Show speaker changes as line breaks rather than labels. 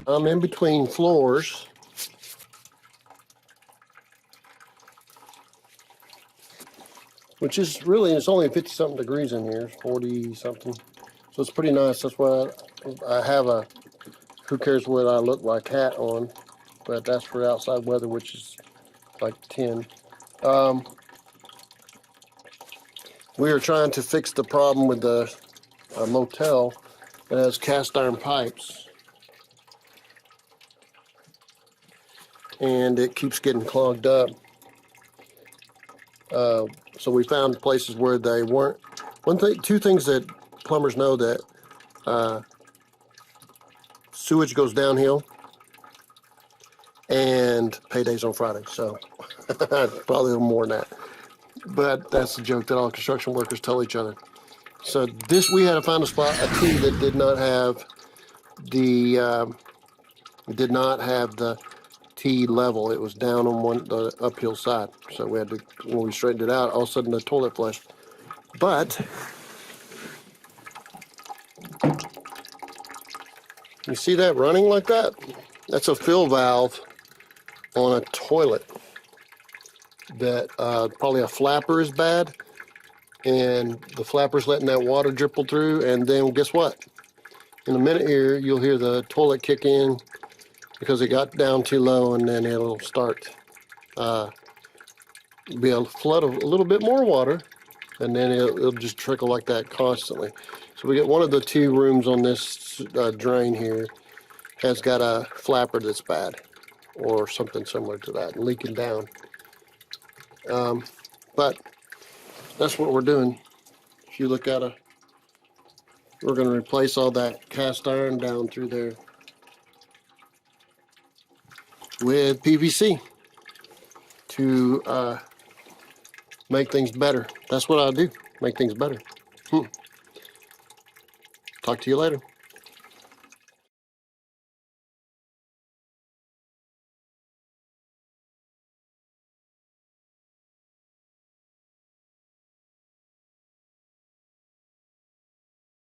I'm in between floors. Which is really, it's only 50-something degrees in here, 40-something. So it's pretty nice. That's why I have a who cares what I look like hat on. But that's for outside weather, which is like 10. We are trying to fix the problem with the motel that has cast iron pipes. And it keeps getting clogged up. So we found places where they weren't. Two things that plumbers know, that sewage goes downhill and paydays on Friday. So probably a little more than that. But that's the joke that all construction workers tell each other. So we had to find a T that did not have the T level. It was down on the uphill side. So we had to, when we straightened it out, all of a sudden the toilet flushed. But you see that running like that? That's a fill valve on a toilet. That probably a flapper is bad, and the flapper's letting that water dribble through, and then guess what? In a minute here, you'll hear the toilet kick in because it got down too low, and then it'll start be a flood of a little bit more water, and then it'll just trickle like that constantly. So we get one of the two rooms on this drain here has got a flapper that's bad, or something similar to that, leaking down. But that's what we're doing. If you look at we're going to replace all that cast iron down through there with PVC to make things better. That's what I do, make things better. Talk to you later.